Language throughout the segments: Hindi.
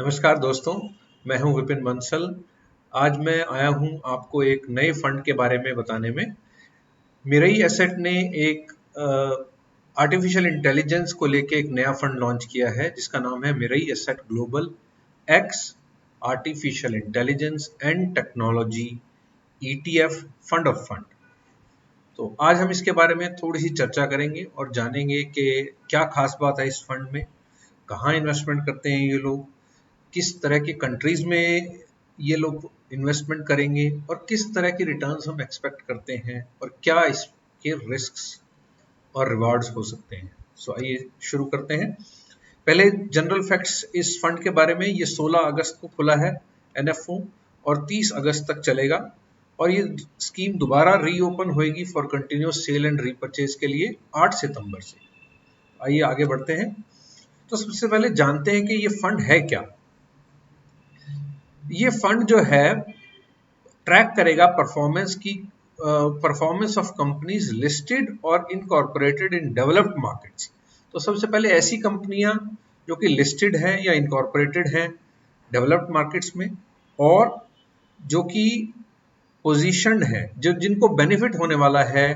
नमस्कार दोस्तों, मैं हूं विपिन बंसल। आज मैं आया हूं आपको एक नए फंड के बारे में बताने में। मिरई एसेट ने एक आर्टिफिशियल इंटेलिजेंस को लेके एक नया फंड लॉन्च किया है जिसका नाम है Mirae Asset Global X artificial intelligence and technology ETF fund of fund. तो आज हम इसके बारे में थोड़ी सी चर्चा करेंगे और जानेंगे कि क्या खास बात है इस फंड में, कहाँ इन्वेस्टमेंट करते हैं ये लोग, किस तरह की कंट्रीज में ये लोग इन्वेस्टमेंट करेंगे और किस तरह की रिटर्न्स हम एक्सपेक्ट करते हैं और क्या इसके रिस्क्स और रिवार्ड्स हो सकते हैं। सो आइए शुरू करते हैं। पहले जनरल फैक्ट्स इस फंड के बारे में। ये 16 अगस्त को खुला है NFO और 30 अगस्त तक चलेगा और ये स्कीम दोबारा रीओपन होएगी for continuous sale and repurchase के लिए 8 सितंबर से। आइए आगे बढ़ते हैं। तो सबसे पहले जानते हैं कि ये फंड है क्या। ये फंड जो है ट्रैक करेगा परफॉर्मेंस ऑफ कंपनीज लिस्टेड और इनकॉर्पोरेटेड इन डेवलप्ड मार्केट्स। तो सबसे पहले ऐसी कंपनियां जो कि लिस्टेड हैं या इनकॉर्पोरेटेड हैं डेवलप्ड मार्केट्स में और जो कि पोजीशन्ड है, जो जिनको बेनिफिट होने वाला है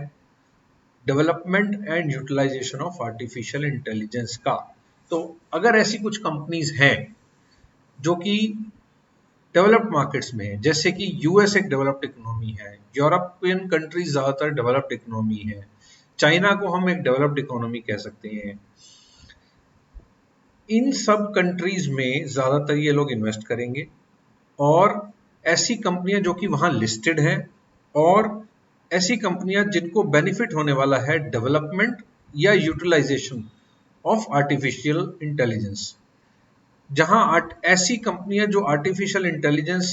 development and utilisation of artificial intelligence का। तो अगर ऐसी कुछ कंपनीज हैं जो कि डेवलप्ड मार्केट्स में है, जैसे कि यूएस एक डेवलप्ड इकोनॉमी है, यूरोपियन कंट्रीज ज्यादातर डेवलप्ड इकोनॉमी है, चाइना को हम एक डेवलप्ड इकोनॉमी कह सकते हैं, इन सब कंट्रीज में ज्यादातर ये लोग इन्वेस्ट करेंगे। और ऐसी कंपनियां जो कि वहां लिस्टेड हैं और ऐसी कंपनियां जिनको बेनिफिट होने वाला है डेवलपमेंट या यूटिलाइजेशन ऑफ आर्टिफिशियल इंटेलिजेंस। जहां ऐसी कंपनियां जो आर्टिफिशियल इंटेलिजेंस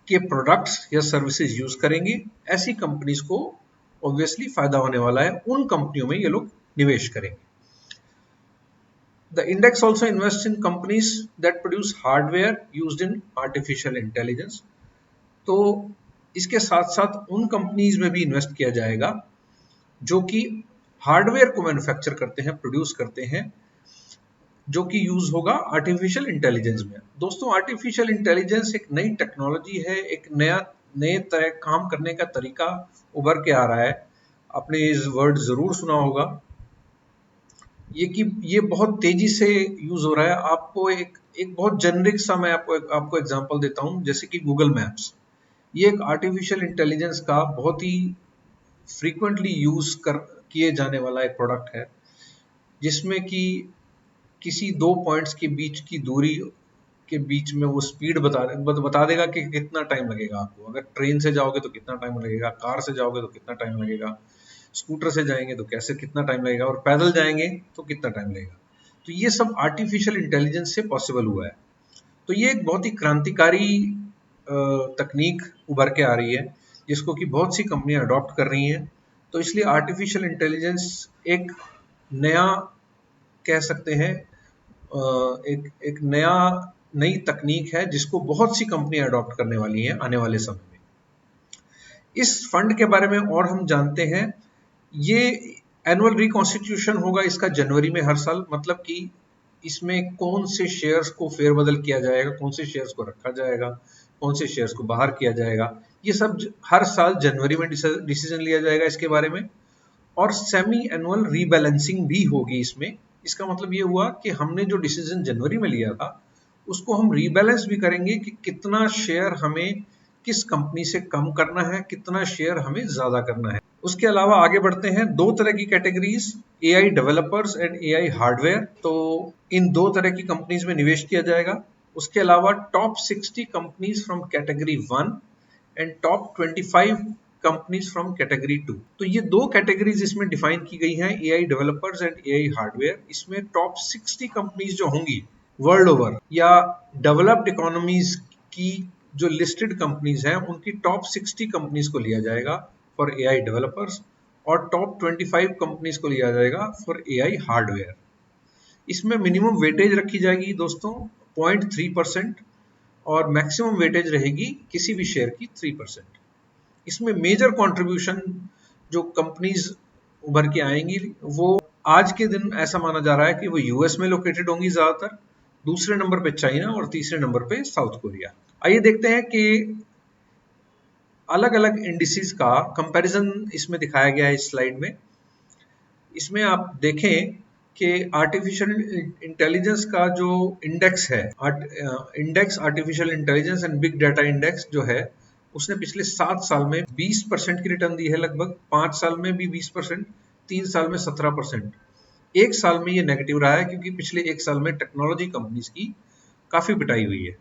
के प्रोडक्ट्स या सर्विसेज यूज करेंगी, ऐसी कंपनीज को ऑब्वियसली फायदा होने वाला है, उन कंपनियों में ये लोग निवेश करेंगे। The index also invest in companies that produce hardware used in artificial intelligence. तो इसके साथ साथ उन कंपनीज में भी इन्वेस्ट किया जाएगा जो कि हार्डवेयर को मैन्युफैक्चर करते हैं, प्रोड्यूस करते हैं, जो कि यूज होगा आर्टिफिशियल इंटेलिजेंस में। दोस्तों, आर्टिफिशियल इंटेलिजेंस एक नई टेक्नोलॉजी है, एक नए तरह काम करने का तरीका उभर के आ रहा है। आपने इस वर्ड जरूर सुना होगा ये बहुत तेजी से यूज हो रहा है। आपको एक बहुत जेनरिक सा मैं आपको एग्जांपल देता हूं, जैसे कि गूगल मैप्स। ये एक आर्टिफिशियल इंटेलिजेंस का बहुत ही फ्रीक्वेंटली यूज किए जाने वाला एक प्रोडक्ट है, जिसमें कि किसी दो पॉइंट्स के बीच की दूरी के बीच में वो स्पीड बता देगा कि कितना टाइम लगेगा आपको। अगर ट्रेन से जाओगे तो कितना टाइम लगेगा, कार से जाओगे तो कितना टाइम लगेगा, स्कूटर से जाएंगे तो कैसे कितना टाइम लगेगा और पैदल जाएंगे तो कितना टाइम लगेगा। तो ये सब आर्टिफिशियल इंटेलिजेंस से पॉसिबल हुआ है। तो ये एक बहुत ही क्रांतिकारी तकनीक उभर के आ रही है जिसको कि बहुत सी कंपनियां अडॉप्ट कर रही हैं। तो इसलिए आर्टिफिशियल इंटेलिजेंस एक नया कह सकते हैं एक नई तकनीक है जिसको बहुत सी कंपनियां अडॉप्ट करने वाली हैं आने वाले समय में। इस फंड के बारे में और हम जानते हैं, ये एनुअल रिकॉन्स्टिट्यूशन होगा इसका जनवरी में हर साल। मतलब कि इसमें कौन से शेयर्स को फेरबदल किया जाएगा, कौन से शेयर्स को रखा जाएगा, कौन से शेयर्स को बाहर किया जाएगा, ये सब हर साल जनवरी में डिसीजन लिया जाएगा इसके बारे में। और सेमी एनुअल रीबैलेंसिंग भी होगी इसमें। इसका मतलब ये हुआ कि हमने जो डिसीजन जनवरी में लिया था उसको हम रीबैलेंस भी करेंगे कि कितना शेयर हमें किस कंपनी से कम करना है, कितना शेयर हमें ज्यादा करना है। उसके अलावा आगे बढ़ते हैं, दो तरह की categories, AI developers and AI hardware. तो इन दो तरह की कंपनीज में निवेश किया जाएगा। उसके अलावा top 60 companies from category 1 and top 25 companies from category 2। तो ये दो कैटेगरीज इसमें डिफाइन की गई हैं, AI developers and AI hardware. इसमें टॉप 60 कंपनीज जो होंगी वर्ल्ड ओवर या डेवलप्ड इकोनॉमीज की जो लिस्टेड कंपनीज हैं उनकी टॉप 60 कंपनीज को लिया जाएगा फॉर AI डेवलपर्स और टॉप 25 कंपनीज को लिया जाएगा फॉर AI हार्डवेयर। इसमें मिनिमम वेटेज रखी जाएगी दोस्तों 0.3% और मैक्सिमम वेटेज रहेगी किसी भी शेयर की 3%। इसमें मेजर कंट्रीब्यूशन जो कंपनीज उभर के आएंगी वो आज के दिन ऐसा माना जा रहा है कि वो यूएस में लोकेटेड होंगी ज्यादातर, दूसरे नंबर पे चाइना और तीसरे नंबर पे साउथ कोरिया। आइए देखते हैं कि अलग अलग इंडिसेस का कंपैरिजन इसमें दिखाया गया है इस स्लाइड में। इसमें आप देखें कि आर्टिफिशियल इंटेलिजेंस का जो इंडेक्स है, index artificial intelligence and big data index जो है, उसने पिछले 7 साल में 20% की रिटर्न दी है लगभग, 5 साल में भी 20%, 3 साल में 17%। एक साल में ये नेगेटिव रहा है क्योंकि पिछले एक साल में टेक्नोलॉजी कंपनीज की काफी पिटाई हुई है।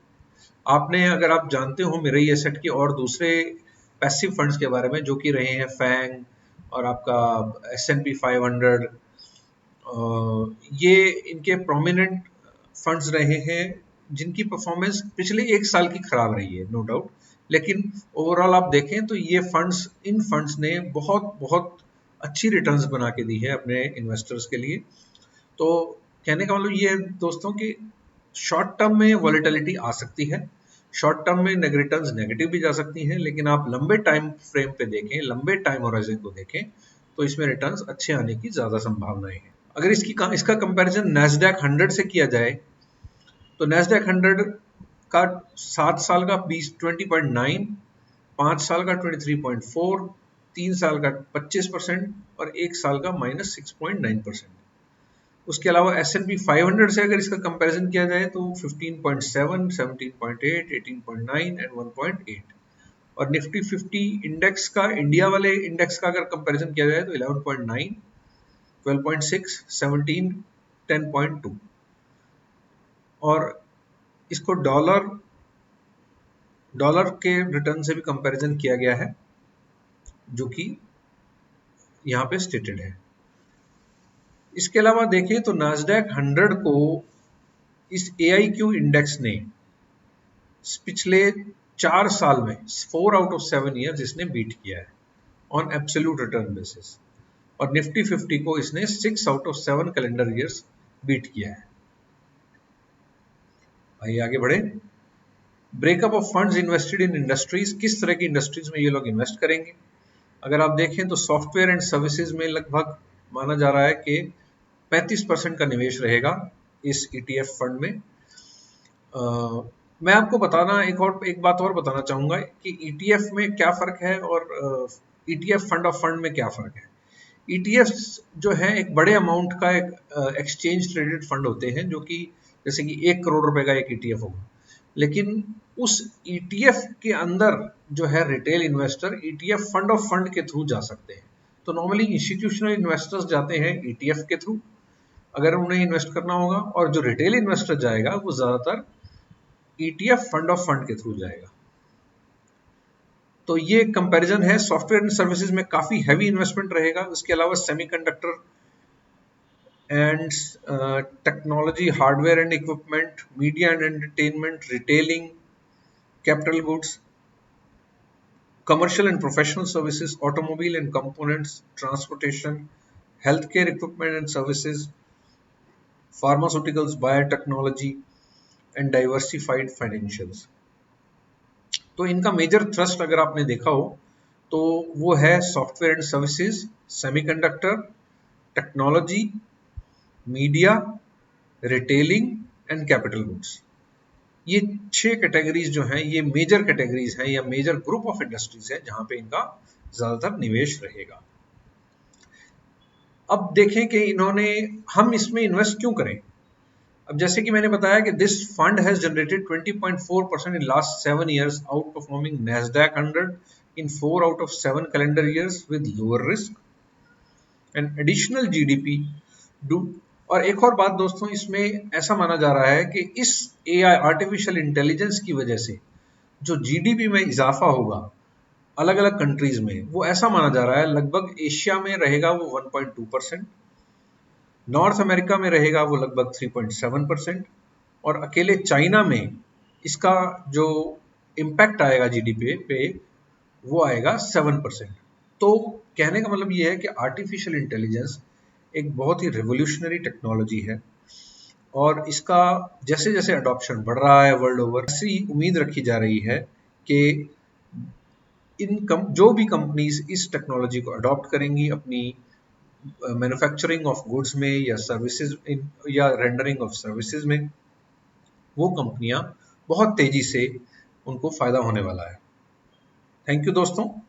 आपने, अगर आप जानते हो मेरे एसेट के और दूसरे पैसिव फंड्स के बारे में जो कि रहे हैं फैंग और आपका S&P 500, ये इनके प्रोमिनेंट फंड्स रहे हैं जिनकी परफॉर्मेंस पिछले एक साल की खराब रही है, नो डाउट। लेकिन ओवरऑल आप देखें तो ये फंड्स, इन फंड्स ने बहुत बहुत अच्छी रिटर्न्स बना के दी है अपने इन्वेस्टर्स के लिए। तो कहने का मतलब ये है दोस्तों कि शॉर्ट टर्म में वॉलेटिलिटी आ सकती है, शॉर्ट टर्म में रिटर्न्स नेगेटिव भी जा सकती हैं, लेकिन आप लंबे टाइम फ्रेम पे देखें, लंबे टाइम होराइजन को देखें तो इसमें रिटर्न्स अच्छे आने की ज्यादा संभावनाएं हैं। अगर इसका कंपैरिजन नैस्डैक 100 से किया जाए तो नैस्डैक 100 का 7 साल का 20.9, 5 साल का 23.4, 3 साल का 25% और 1 साल का -6.9%। उसके अलावा S&P 500 से अगर इसका कंपैरिजन किया जाए तो 15.7, 17.8, 18.9 एंड 1.8। और निफ्टी 50 इंडेक्स का, इंडिया वाले इंडेक्स का अगर कंपैरिजन किया जाए तो 11.9, 12.6, 17, 10.2। और इसको डॉलर के रिटर्न से भी कंपैरिजन किया गया है जो कि यहाँ पे स्टेटेड है। इसके अलावा देखें तो नास्डैक 100 को इस AIQ इंडेक्स ने पिछले 4 साल में 4 आउट ऑफ 7 ईयर्स इसने बीट किया है ऑन एब्सोल्यूट रिटर्न बेसिस, और निफ्टी 50 को इसने 6 out of 7 calendar years beat किया है। आइए आगे बढ़े। Breakup of funds invested in industries, किस तरह की इंडस्ट्रीज में ये लोग इन्वेस्ट करेंगे। अगर आप देखें तो सॉफ्टवेयर एंड सर्विसेज में लगभग माना जा रहा है कि 35% का निवेश रहेगा इस ETF फंड में। मैं आपको एक बात और बताना चाहूंगा कि ETF में क्या फर्क है और ETF फंड ऑफ फंड में क्या फर्क है। ETFs जो है एक बड़े अमाउंट का एक एक्सचेंज ट्रेडेड फंड होते हैं, जो कि जैसे कि 1 करोड़ रुपए का एक ETF होगा, लेकिन उस ETF के अंदर जो है retail investor ETF fund of fund के थ्रू जा सकते हैं। तो नॉर्मली इंस्टीट्यूशनल इन्वेस्टर्स जाते हैं ETF के थ्रू अगर उन्हें इन्वेस्ट करना होगा, और जो रिटेल इन्वेस्टर जाएगा वो ज्यादातर ETF फंड ऑफ फंड के थ्रू जाएगा। तो ये कंपैरिजन है। सॉफ्टवेयर एंड सर्विसेज में काफी हैवी इन्वेस्टमेंट रहेगा। उसके अलावा semiconductor and technology, hardware and equipment, media and entertainment, retailing, capital goods, commercial and professional services, automobile and components, transportation, healthcare equipment and services, pharmaceuticals, biotechnology and diversified financials। तो इनका मेजर थ्रस्ट अगर आपने देखा हो तो वो है software and services, semiconductor, technology, media, retailing and capital goods. ये 6 कैटेगरीज जो हैं ये मेजर कैटेगरीज हैं या मेजर ग्रुप ऑफ इंडस्ट्रीज है जहां पे इनका ज्यादातर निवेश रहेगा। अब देखें कि हम इसमें इन्वेस्ट क्यों करें। अब जैसे कि मैंने बताया कि this fund has generated 20.4% in last 7 years, out performing Nasdaq 100 in 4 out of 7 calendar years with lower risk and additional GDP do. और एक और बात दोस्तों, इसमें ऐसा माना जा रहा है कि इस AI आर्टिफिशियल इंटेलिजेंस की वजह से जो GDP में इजाफा होगा अलग अलग कंट्रीज में, वो ऐसा माना जा रहा है लगभग एशिया में रहेगा वो 1.2%, नॉर्थ अमेरिका में रहेगा वो लगभग 3.7%, और अकेले चाइना में इसका जो इम्पैक्ट आएगा GDP पे वो आएगा 7%। तो कहने का मतलब ये है कि आर्टिफिशियल इंटेलिजेंस एक बहुत ही रेवोल्यूशनरी टेक्नोलॉजी है, और इसका जैसे जैसे अडॉप्शन बढ़ रहा है वर्ल्ड ओवर, ऐसी उम्मीद रखी जा रही है कि जो भी कंपनीज इस टेक्नोलॉजी को अडॉप्ट करेंगी अपनी मैन्युफैक्चरिंग ऑफ गुड्स में या सर्विसेज या रेंडरिंग ऑफ सर्विसेज में, वो कंपनियां बहुत तेजी से उनको फायदा होने वाला है। थैंक यू दोस्तों।